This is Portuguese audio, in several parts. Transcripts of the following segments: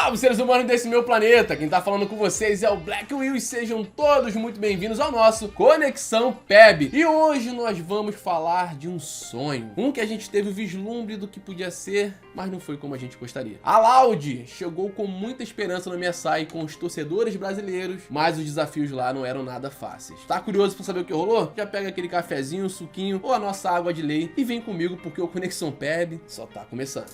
Salve, seres humanos desse meu planeta! Quem tá falando com vocês é o Black Will e sejam todos muito bem-vindos ao nosso Conexão PEB. E hoje nós vamos falar de um sonho. Um que a gente teve o vislumbre do que podia ser, mas não foi como a gente gostaria. A Loud chegou com muita esperança no MSI com os torcedores brasileiros, mas os desafios lá não eram nada fáceis. Tá curioso pra saber o que rolou? Já pega aquele cafezinho, um suquinho ou a nossa água de lei e vem comigo porque o Conexão PEB só tá começando.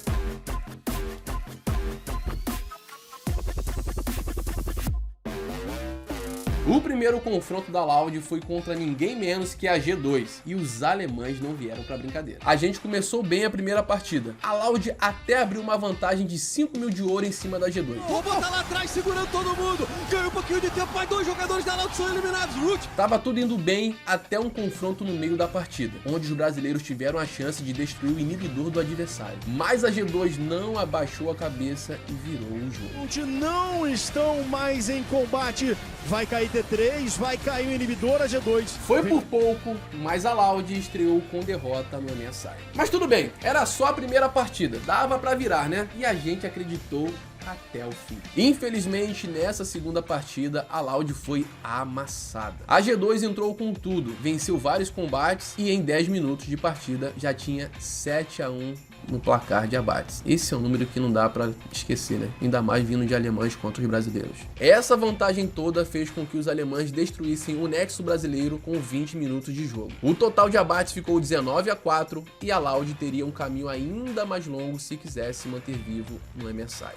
O primeiro confronto da Loud foi contra ninguém menos que a G2, e os alemães não vieram pra brincadeira. A gente começou bem a primeira partida. A Loud até abriu uma vantagem de 5 mil de ouro em cima da G2. Opa, tá lá atrás segurando todo mundo, ganhou um pouquinho de tempo, mas dois jogadores da Loud são eliminados, Root. Tava tudo indo bem até um confronto no meio da partida, onde os brasileiros tiveram a chance de destruir o inibidor do adversário. Mas a G2 não abaixou a cabeça e virou o jogo. Não estão mais em combate, vai cair T3, vai cair o inibidor, a G2. Foi por pouco, mas a Loud estreou com derrota no MSI. Mas tudo bem, era só a primeira partida, dava pra virar, né? E a gente acreditou até o fim. Infelizmente, nessa segunda partida, a Loud foi amassada. A G2 entrou com tudo, venceu vários combates e em 10 minutos de partida já tinha 7-1 no placar de abates. Esse é um número que não dá pra esquecer, né? Ainda mais vindo de alemães contra os brasileiros. Essa vantagem toda fez com que os alemães destruíssem o nexo brasileiro com 20 minutos de jogo. O total de abates ficou 19-4 e a Loud teria um caminho ainda mais longo se quisesse manter vivo no MSI.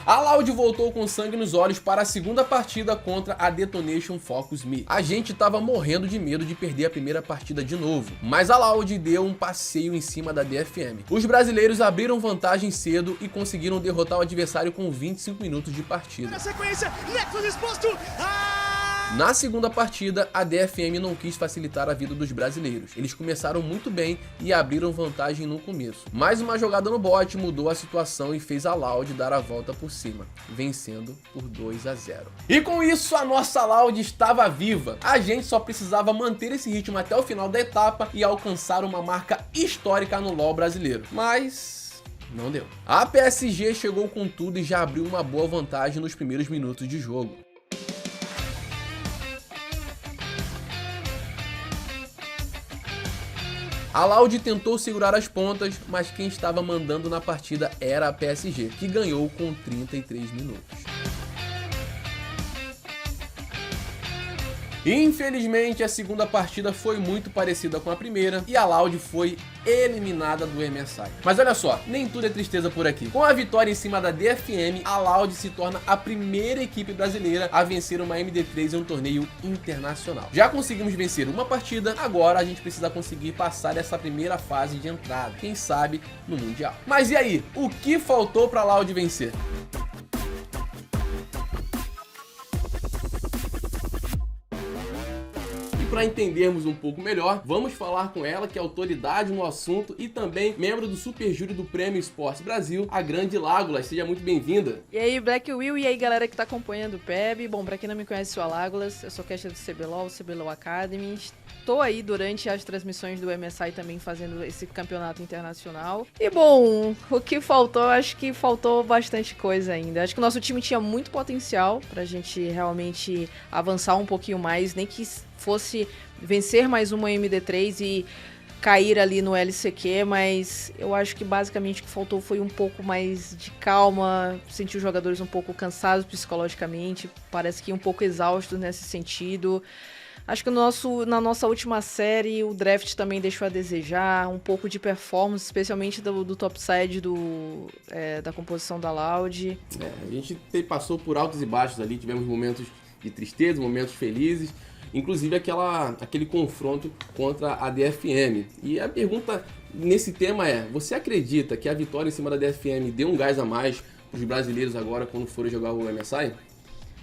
A Loud voltou com sangue nos olhos para a segunda partida contra a Detonation Focus Me. A gente tava morrendo de medo de perder a primeira partida de novo, mas a Loud deu um passeio em cima da DFM. Os brasileiros abriram vantagem cedo e conseguiram derrotar o adversário com 25 minutos de partida. Na sequência, Nexus exposto. Na segunda partida, a DFM não quis facilitar a vida dos brasileiros. Eles começaram muito bem e abriram vantagem no começo. Mas uma jogada no bot mudou a situação e fez a Loud dar a volta por cima, vencendo por 2-0. E com isso, a nossa Loud estava viva. A gente só precisava manter esse ritmo até o final da etapa e alcançar uma marca histórica no LoL brasileiro. Mas não deu. A PSG chegou com tudo e já abriu uma boa vantagem nos primeiros minutos de jogo. A Loud tentou segurar as pontas, mas quem estava mandando na partida era a PSG, que ganhou com 33 minutos. Infelizmente, a segunda partida foi muito parecida com a primeira e a Loud foi eliminada do MSI. Mas olha só, nem tudo é tristeza por aqui. Com a vitória em cima da DFM, a Loud se torna a primeira equipe brasileira a vencer uma MD3 em um torneio internacional. Já conseguimos vencer uma partida, agora a gente precisa conseguir passar essa primeira fase de entrada, quem sabe no Mundial. Mas e aí, o que faltou para a Loud vencer? Para entendermos um pouco melhor, vamos falar com ela, que é autoridade no assunto e também membro do Super Júri do Prêmio Esportes Brasil, a grande Lágolas. Seja muito bem-vinda. E aí, Black Will, e aí, galera que tá acompanhando o PEB. Bom, pra quem não me conhece, sou a Lágolas, eu sou caster do CBLOL, CBLOL Academy. Tô aí durante as transmissões do MSI também fazendo esse campeonato internacional. E bom, o que faltou, acho que faltou bastante coisa ainda. Acho que o nosso time tinha muito potencial pra gente realmente avançar um pouquinho mais, nem que fosse vencer mais uma MD3 e cair ali no LCQ, mas eu acho que basicamente o que faltou foi um pouco mais de calma, sentir os jogadores um pouco cansados psicologicamente, parece que um pouco exaustos nesse sentido. Acho que na nossa última série o draft também deixou a desejar, um pouco de performance, especialmente do topside da composição da Loud. A gente passou por altos e baixos ali, tivemos momentos de tristeza, momentos felizes, inclusive aquele confronto contra a DFM. E a pergunta nesse tema é, você acredita que a vitória em cima da DFM deu um gás a mais para os brasileiros agora quando forem jogar o MSI?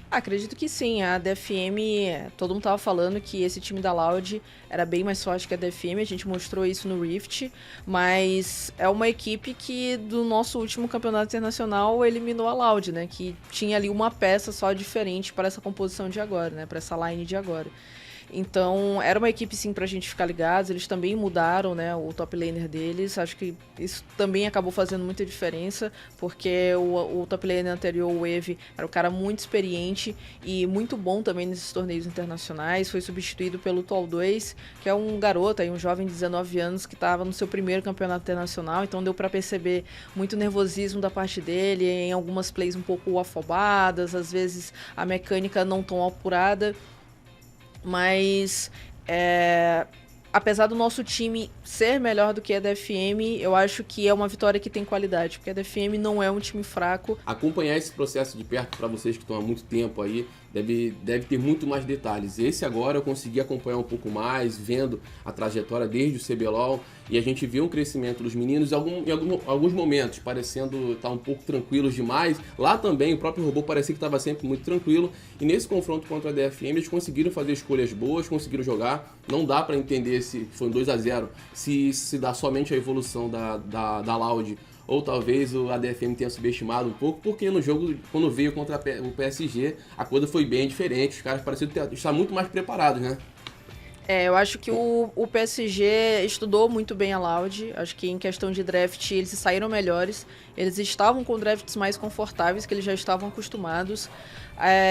Acredito que sim, a DFM, todo mundo tava falando que esse time da Loud era bem mais forte que a DFM, a gente mostrou isso no Rift, mas é uma equipe que do nosso último campeonato internacional eliminou a Loud, né, que tinha ali uma peça só diferente para essa composição de agora, né, para essa line de agora. Então, era uma equipe, sim, pra gente ficar ligados. Eles também mudaram, né, o top laner deles. Acho que isso também acabou fazendo muita diferença, porque o top laner anterior, o Wave, era um cara muito experiente e muito bom também nesses torneios internacionais. Foi substituído pelo Tol2, que é um garoto, aí, um jovem de 19 anos, que estava no seu primeiro campeonato internacional. Então, deu pra perceber muito nervosismo da parte dele, em algumas plays um pouco afobadas, às vezes a mecânica não tão apurada. Mas, apesar do nosso time ser melhor do que a DFM, eu acho que é uma vitória que tem qualidade, porque a DFM não é um time fraco. Acompanhar esse processo de perto, para vocês que estão há muito tempo aí, deve ter muito mais detalhes. Esse agora eu consegui acompanhar um pouco mais, vendo a trajetória desde o CBLOL, e a gente viu um crescimento dos meninos em alguns momentos, parecendo estar um pouco tranquilos demais. Lá também o próprio robô parecia que estava sempre muito tranquilo, e nesse confronto contra a DFM eles conseguiram fazer escolhas boas, conseguiram jogar. Não dá para entender se foi um 2-0, se dá somente a evolução da Loud, ou talvez a DFM tenha subestimado um pouco, porque no jogo, quando veio contra o PSG, a coisa foi bem diferente, os caras pareciam estar muito mais preparados, né? Eu acho que o PSG estudou muito bem a Loud. Acho que em questão de draft eles saíram melhores. Eles estavam com drafts mais confortáveis, que eles já estavam acostumados.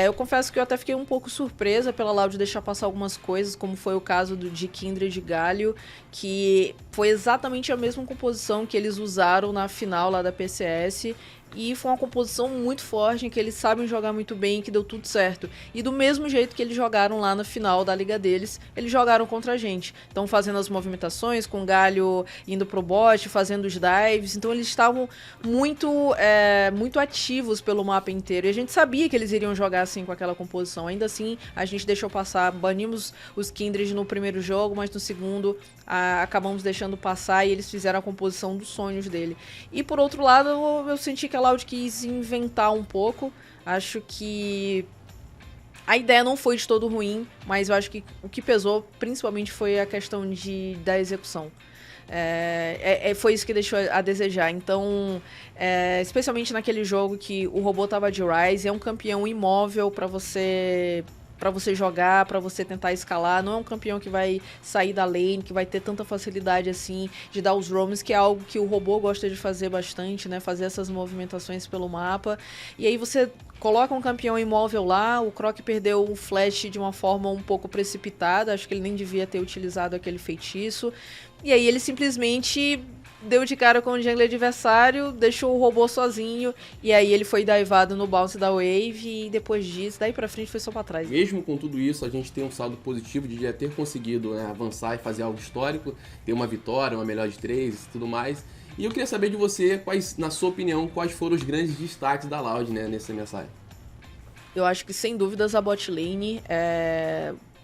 Eu confesso que eu até fiquei um pouco surpresa pela Loud deixar passar algumas coisas, como foi o caso de Kindred e Galio, que foi exatamente a mesma composição que eles usaram na final lá da PCS. E foi uma composição muito forte, em que eles sabem jogar muito bem, que deu tudo certo. E do mesmo jeito que eles jogaram lá na final da liga deles, eles jogaram contra a gente. Então fazendo as movimentações, com o Galio indo pro bot, fazendo os dives. Então eles estavam muito ativos pelo mapa inteiro. E a gente sabia que eles iriam jogar assim com aquela composição. Ainda assim, a gente deixou passar, banimos os Kindred no primeiro jogo, mas no segundo acabamos deixando passar e eles fizeram a composição dos sonhos dele. E por outro lado, eu senti que a Loud quis inventar um pouco. Acho que a ideia não foi de todo ruim, mas eu acho que o que pesou principalmente foi a questão da execução. Foi isso que deixou a desejar. Então, especialmente naquele jogo que o robô tava de Ryze, é um campeão imóvel para você jogar, para você tentar escalar. Não é um campeão que vai sair da lane, que vai ter tanta facilidade assim de dar os roams, que é algo que o robô gosta de fazer bastante, né? Fazer essas movimentações pelo mapa. E aí você coloca um campeão imóvel lá, o Croc perdeu o flash de uma forma um pouco precipitada, acho que ele nem devia ter utilizado aquele feitiço. E aí ele simplesmente deu de cara com o jungle adversário, deixou o robô sozinho, e aí ele foi divado no bounce da Wave, e depois disso, daí pra frente foi só pra trás. Mesmo com tudo isso, a gente tem um saldo positivo de já ter conseguido, né, avançar e fazer algo histórico, ter uma vitória, uma melhor de 3 e tudo mais. E eu queria saber de você, na sua opinião, quais foram os grandes destaques da Loud, né, nesse MSI? Eu acho que sem dúvidas a bot lane,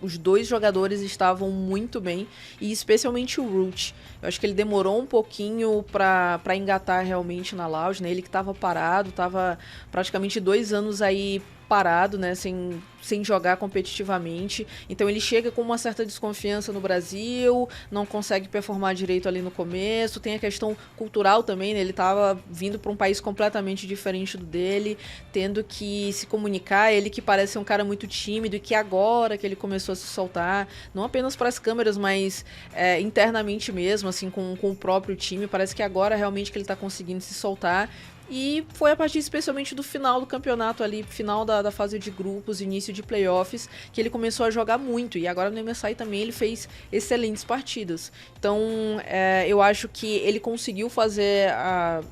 os dois jogadores estavam muito bem, e especialmente o Root. Eu acho que ele demorou um pouquinho pra engatar realmente na Loud, né? Ele que tava parado, tava praticamente 2 anos aí parado, né, sem jogar competitivamente. Então ele chega com uma certa desconfiança no Brasil, não consegue performar direito ali no começo, tem a questão cultural também, né, ele estava vindo para um país completamente diferente do dele, tendo que se comunicar, ele que parece ser um cara muito tímido e que agora que ele começou a se soltar, não apenas para as câmeras, mas internamente mesmo, assim, com o próprio time, parece que agora realmente que ele está conseguindo se soltar. E foi a partir especialmente do final do campeonato ali, final da fase de grupos, início de playoffs, que ele começou a jogar muito. E agora no MSI também ele fez excelentes partidas. Então eu acho que ele conseguiu fazer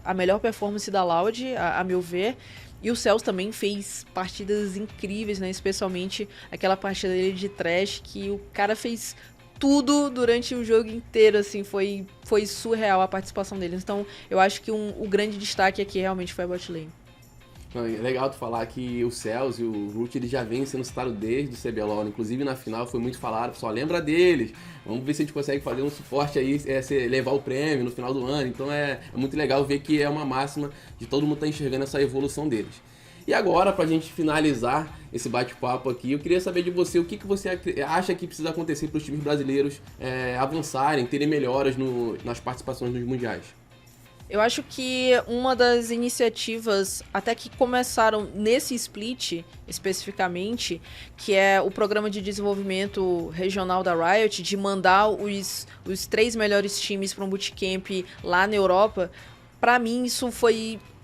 a melhor performance da Loud, a meu ver. E o Cells também fez partidas incríveis, né? Especialmente aquela partida dele de Trash, que o cara fez tudo durante o jogo inteiro, assim, foi surreal a participação deles. Então, eu acho que o grande destaque aqui realmente foi a bot lane. É legal tu falar que o Cells e o Root, eles já vêm sendo citados desde o CBLOL, inclusive na final foi muito falado, só lembra deles, vamos ver se a gente consegue fazer um suporte aí, levar o prêmio no final do ano. Então é muito legal ver que é uma máxima de todo mundo estar enxergando essa evolução deles. E agora, pra gente finalizar esse bate-papo aqui, eu queria saber de você o que você acha que precisa acontecer para os times brasileiros avançarem, terem melhoras nas participações nos mundiais. Eu acho que uma das iniciativas, até que começaram nesse split especificamente, que é o programa de desenvolvimento regional da Riot, de mandar os 3 melhores times para um bootcamp lá na Europa, para mim isso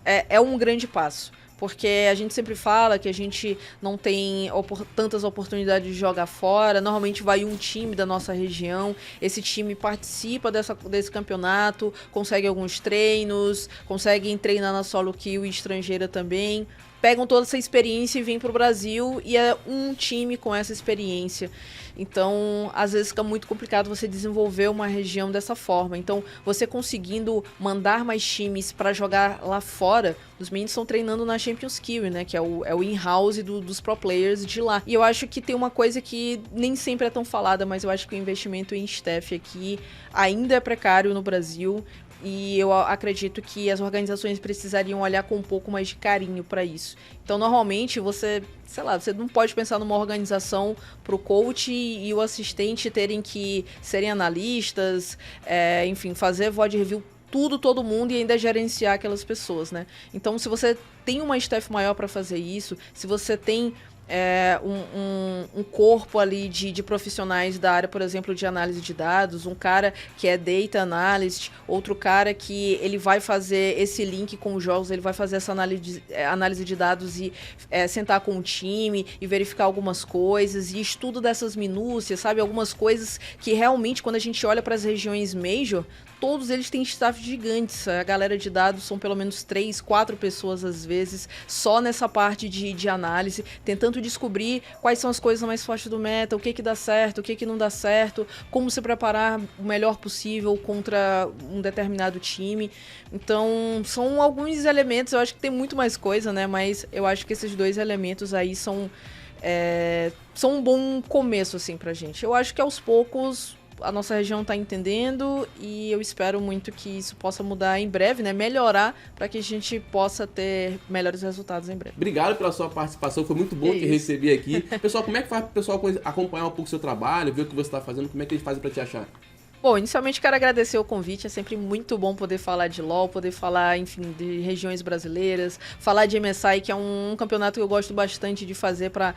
é um grande passo. Porque a gente sempre fala que a gente não tem tantas oportunidades de jogar fora. Normalmente vai um time da nossa região. Esse time participa desse campeonato, consegue alguns treinos, conseguem treinar na solo queue estrangeira também. Pegam toda essa experiência e vêm para o Brasil e é um time com essa experiência. Então, às vezes fica muito complicado você desenvolver uma região dessa forma. Então, você conseguindo mandar mais times para jogar lá fora, os meninos estão treinando na Champions Queue, né? Que é o in-house dos pro players de lá. E eu acho que tem uma coisa que nem sempre é tão falada, mas eu acho que o investimento em staff aqui ainda é precário no Brasil. E eu acredito que as organizações precisariam olhar com um pouco mais de carinho para isso. Então, normalmente, você não pode pensar numa organização para o coach e o assistente terem que serem analistas, enfim, fazer VOD review todo mundo e ainda gerenciar aquelas pessoas, né? Então, se você tem uma staff maior para fazer isso, se você tem um corpo ali de profissionais da área, por exemplo, de análise de dados, um cara que é data analyst, outro cara que ele vai fazer esse link com os jogos, ele vai fazer essa análise de dados e sentar com o time e verificar algumas coisas e estudo dessas minúcias, sabe? Algumas coisas que realmente, quando a gente olha para as regiões major, todos eles têm staff gigantes. A galera de dados são pelo menos 3, 4 pessoas às vezes, só nessa parte de análise, tentando descobrir quais são as coisas mais fortes do meta, o que dá certo, o que não dá certo, como se preparar o melhor possível contra um determinado time. Então, são alguns elementos, eu acho que tem muito mais coisa, né? Mas eu acho que esses 2 elementos aí são um bom começo, assim, pra gente. Eu acho que aos poucos a nossa região está entendendo e eu espero muito que isso possa mudar em breve, né? Melhorar para que a gente possa ter melhores resultados em breve. Obrigado pela sua participação, foi muito bom te receber aqui. Pessoal, como é que faz para o pessoal acompanhar um pouco o seu trabalho, ver o que você está fazendo, como é que eles fazem para te achar? Bom, inicialmente quero agradecer o convite, é sempre muito bom poder falar de LoL, poder falar, enfim, de regiões brasileiras, falar de MSI, que é um campeonato que eu gosto bastante de fazer para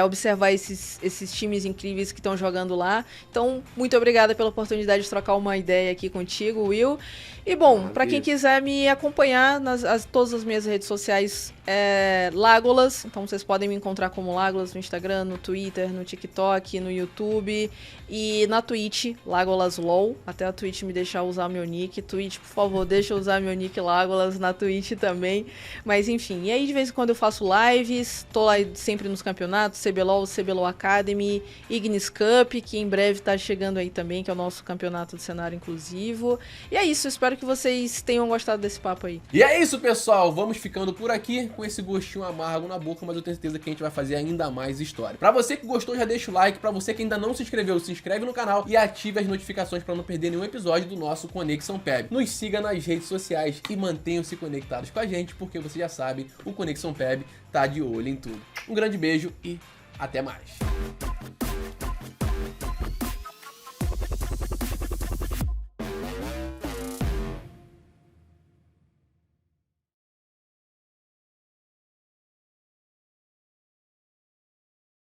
observar esses times incríveis que estão jogando lá. Então, muito obrigada pela oportunidade de trocar uma ideia aqui contigo, Will. E bom, para quem quiser me acompanhar todas as minhas redes sociais, Lagolas, então vocês podem me encontrar como Lagolas no Instagram, no Twitter, no TikTok, no YouTube e na Twitch, Lagolas LOL, até a Twitch me deixar usar meu nick. Twitch, por favor, deixa eu usar meu nick Lagolas na Twitch também. Mas enfim, e aí de vez em quando eu faço lives, tô lá sempre nos campeonatos, CBLOL, CBLOL Academy, Ignis Cup, que em breve tá chegando aí também, que é o nosso campeonato de cenário inclusivo. E é isso, espero que vocês tenham gostado desse papo aí. E é isso, pessoal, vamos ficando por aqui com esse gostinho amargo na boca, mas eu tenho certeza que a gente vai fazer ainda mais história. Pra você que gostou, já deixa o like, pra você que ainda não se inscreveu, se inscreve no canal e ative as notificações pra não perder nenhum episódio do nosso Conexão PEB. Nos siga nas redes sociais e mantenham-se conectados com a gente, porque você já sabe, o Conexão PEB tá de olho em tudo. Um grande beijo e até mais.